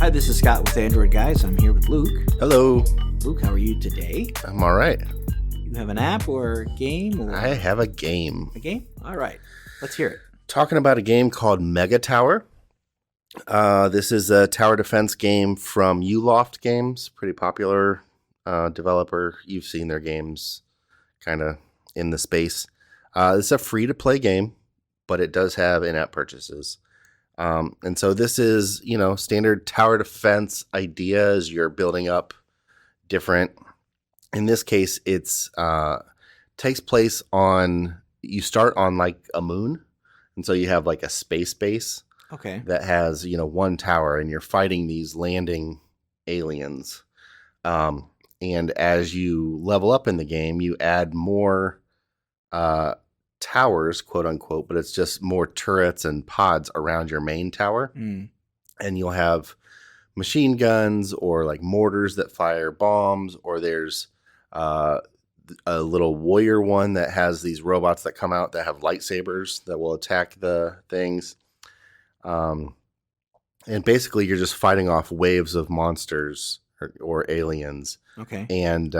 Hi, this is Scott with Android Guys. I'm here with Luke. Hello. Luke, how are you today? I'm all right. You have an app or a game? Or I have a game. A game? All right. Let's hear it. Talking about a game called Mega Tower. This is a tower defense game from Uloft Games. Pretty popular developer. You've seen their games kind of in the space. It's a free-to-play game, but it does have in-app purchases. And so this is, standard tower defense ideas. You're building up different. In this case, it's takes place on. You start on like a moon, and so you have like a space base. Okay. That has one tower, and you're fighting these landing aliens. And as you level up in the game, you add more towers, quote unquote, but it's just more turrets and pods around your main tower. And you'll have machine guns or like mortars that fire bombs, or there's a little warrior one that has these robots that come out that have lightsabers that will attack the things. And basically you're just fighting off waves of monsters or aliens. Okay. And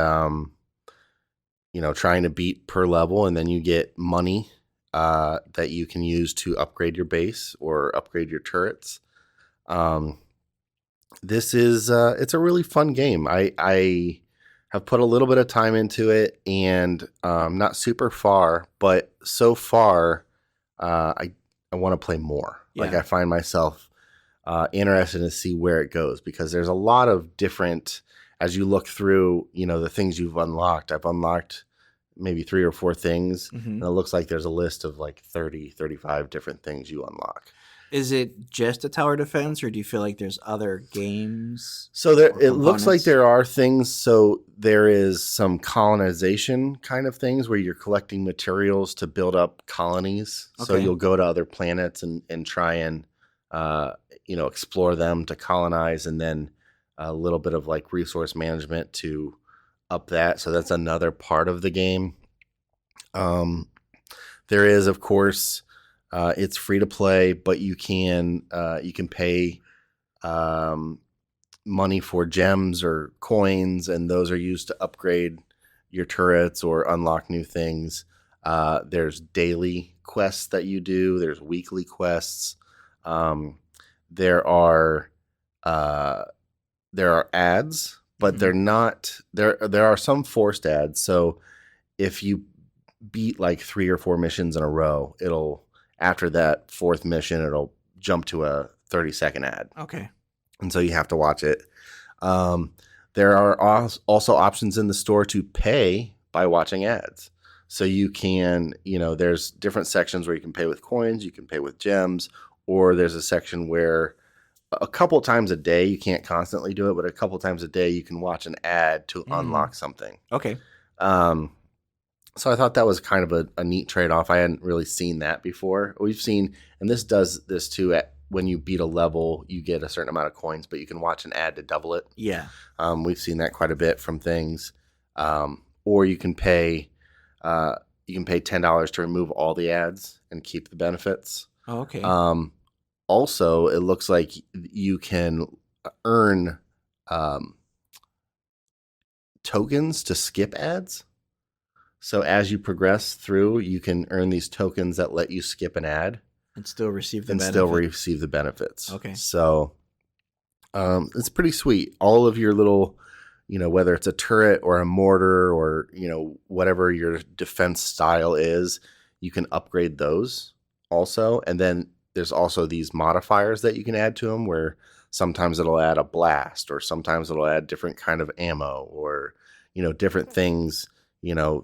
trying to beat per level, and then you get money that you can use to upgrade your base or upgrade your turrets. This is it's a really fun game. I have put a little bit of time into it, and not super far, but so far I want to play more. Yeah. Like I find myself interested to see where it goes, because there's a lot of different. As you look through, the things you've unlocked, I've unlocked maybe 3 or 4 things. And it looks like there's a list of like 30, 35 different things you unlock. Is it just a tower defense, or do you feel like there's other games? So it looks like there are things. So there is some colonization kind of things where you're collecting materials to build up colonies. Okay. So you'll go to other planets and try and, explore them to colonize, and then a little bit of like resource management to up that. So that's another part of the game. There is, of course, it's free to play, but you can pay money for gems or coins, and those are used to upgrade your turrets or unlock new things. There's daily quests that you do. There's weekly quests. There are ads, but they're not there. There are some forced ads. So if you beat like 3 or 4 missions in a row, after that 4th mission, it'll jump to a 30-second ad. Okay. And so you have to watch it. There are also options in the store to pay by watching ads. So you can, there's different sections where you can pay with coins, you can pay with gems, or there's a section where a couple times a day, you can't constantly do it, but a couple times a day you can watch an ad to unlock something. Okay. So I thought that was kind of a neat trade-off. I hadn't really seen that before. We've seen, and this does this too, when you beat a level, you get a certain amount of coins, but you can watch an ad to double it. Yeah. We've seen that quite a bit from things. Or you can pay $10 to remove all the ads and keep the benefits. Oh, okay. Also, it looks like you can earn tokens to skip ads. So as you progress through, you can earn these tokens that let you skip an ad and still receive the benefits. Okay. So it's pretty sweet. All of your little, whether it's a turret or a mortar or, whatever your defense style is, you can upgrade those also. And then there's also these modifiers that you can add to them, where sometimes it'll add a blast, or sometimes it'll add different kind of ammo, or, different things,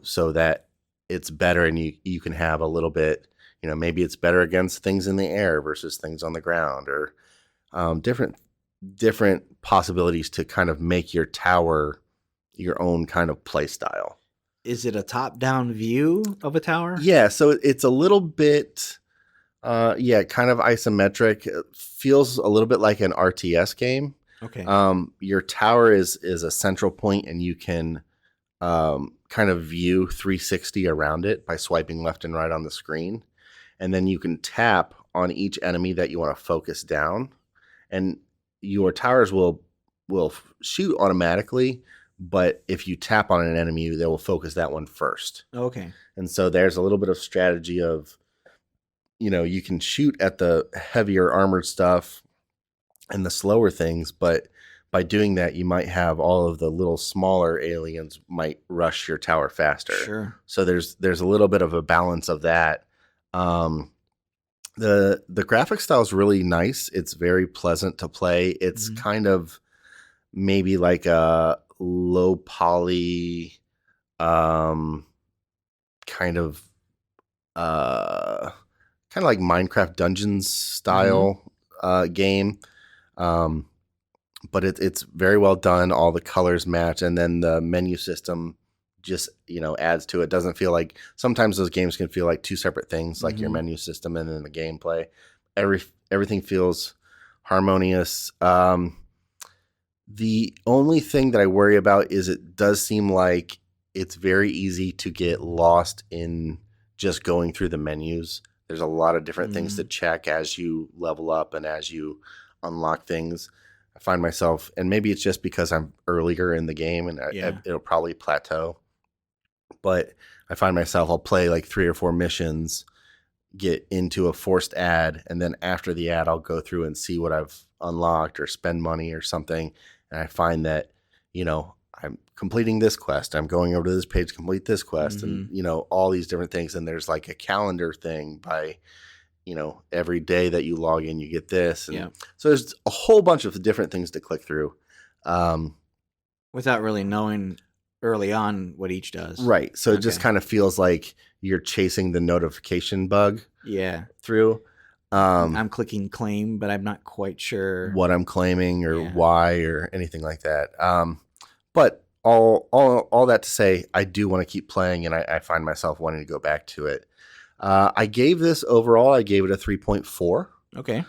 so that it's better, and you can have a little bit, maybe it's better against things in the air versus things on the ground, or different possibilities to kind of make your tower your own kind of play style. Is it a top-down view of a tower? Yeah, so it's a little bit... kind of isometric. It feels a little bit like an RTS game. Okay. Your tower is a central point, and you can kind of view 360 around it by swiping left and right on the screen. And then you can tap on each enemy that you want to focus down. And your towers will shoot automatically, but if you tap on an enemy, they will focus that one first. Okay. And so there's a little bit of strategy of, you can shoot at the heavier armored stuff and the slower things, but by doing that, you might have all of the little smaller aliens might rush your tower faster. Sure. So there's a little bit of a balance of that. The graphic style is really nice. It's very pleasant to play. It's kind of maybe like a low poly, kind of like Minecraft Dungeons style game. But it's very well done. All the colors match, and then the menu system just adds to it. Doesn't feel like sometimes those games can feel like two separate things, like your menu system and then the gameplay. Everything feels harmonious. The only thing that I worry about is it does seem like it's very easy to get lost in just going through the menus. There's a lot of different things to check as you level up and as you unlock things. I find myself, and maybe it's just because I'm earlier in the game and it'll probably plateau, but I find myself, I'll play like 3 or 4 missions, get into a forced ad, and then after the ad, I'll go through and see what I've unlocked or spend money or something. And I find that, I'm completing this quest. I'm going over to this page to complete this quest and, all these different things. And there's like a calendar thing by, every day that you log in, you get this. And so there's a whole bunch of different things to click through. Without really knowing early on what each does. Right. So it just kind of feels like you're chasing the notification bug through. I'm clicking claim, but I'm not quite sure what I'm claiming or why or anything like that. But all that to say, I do want to keep playing, and I find myself wanting to go back to it. I gave this overall, I gave it a 3.4. Okay.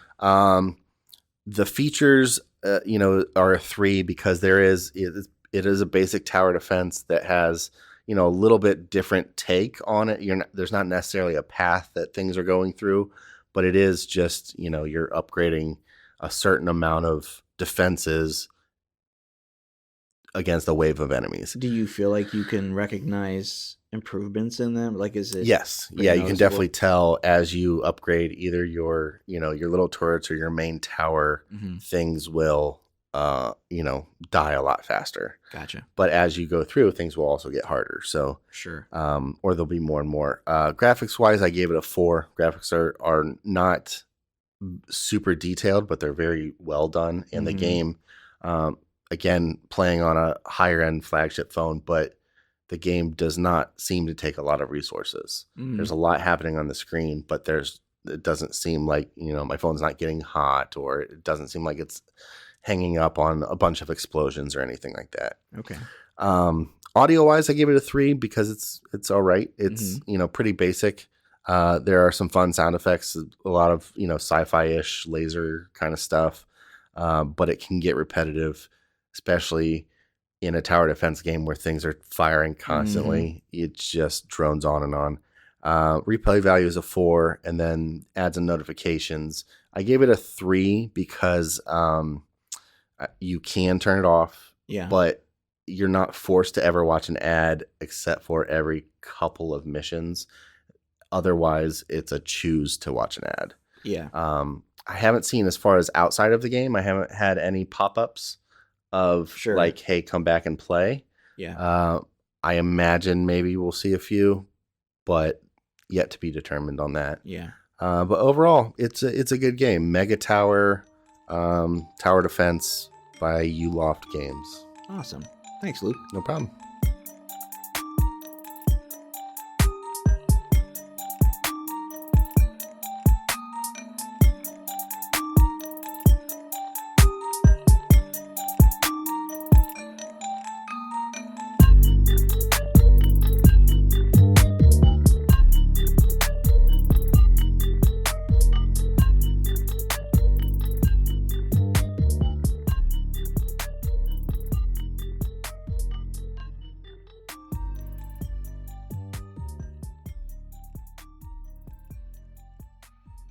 The features, are a 3 because it is a basic tower defense that has, a little bit different take on it. There's not necessarily a path that things are going through, but it is just, you're upgrading a certain amount of defenses against a wave of enemies. Do you feel like you can recognize improvements in them? Like, is it? Yes. Yeah, you can definitely tell as you upgrade either your, your little turrets or your main tower, things will, die a lot faster. Gotcha. But as you go through, things will also get harder. So sure. Or there'll be more and more. Graphics wise, I gave it a 4. Graphics are not super detailed, but they're very well done. And the game, again, playing on a higher end flagship phone, but the game does not seem to take a lot of resources. There's a lot happening on the screen, but it doesn't seem like, my phone's not getting hot, or it doesn't seem like it's hanging up on a bunch of explosions or anything like that. Okay. Audio wise, I gave it a 3 because it's all right. It's, pretty basic. There are some fun sound effects, a lot of, sci-fi-ish laser kind of stuff. But it can get repetitive, especially in a tower defense game where things are firing constantly. It just drones on and on. Replay value is a 4, and then ads and notifications, I gave it a 3 because you can turn it off, but you're not forced to ever watch an ad except for every couple of missions. Otherwise, it's a choose to watch an ad. Yeah. I haven't seen, as far as outside of the game, I haven't had any pop-ups of like, hey, come back and play. Yeah. I imagine maybe we'll see a few, but yet to be determined on that. Yeah. But overall, it's a good game. Mega Tower, Tower Defense by Uloft Games. Awesome. Thanks, Luke. No problem.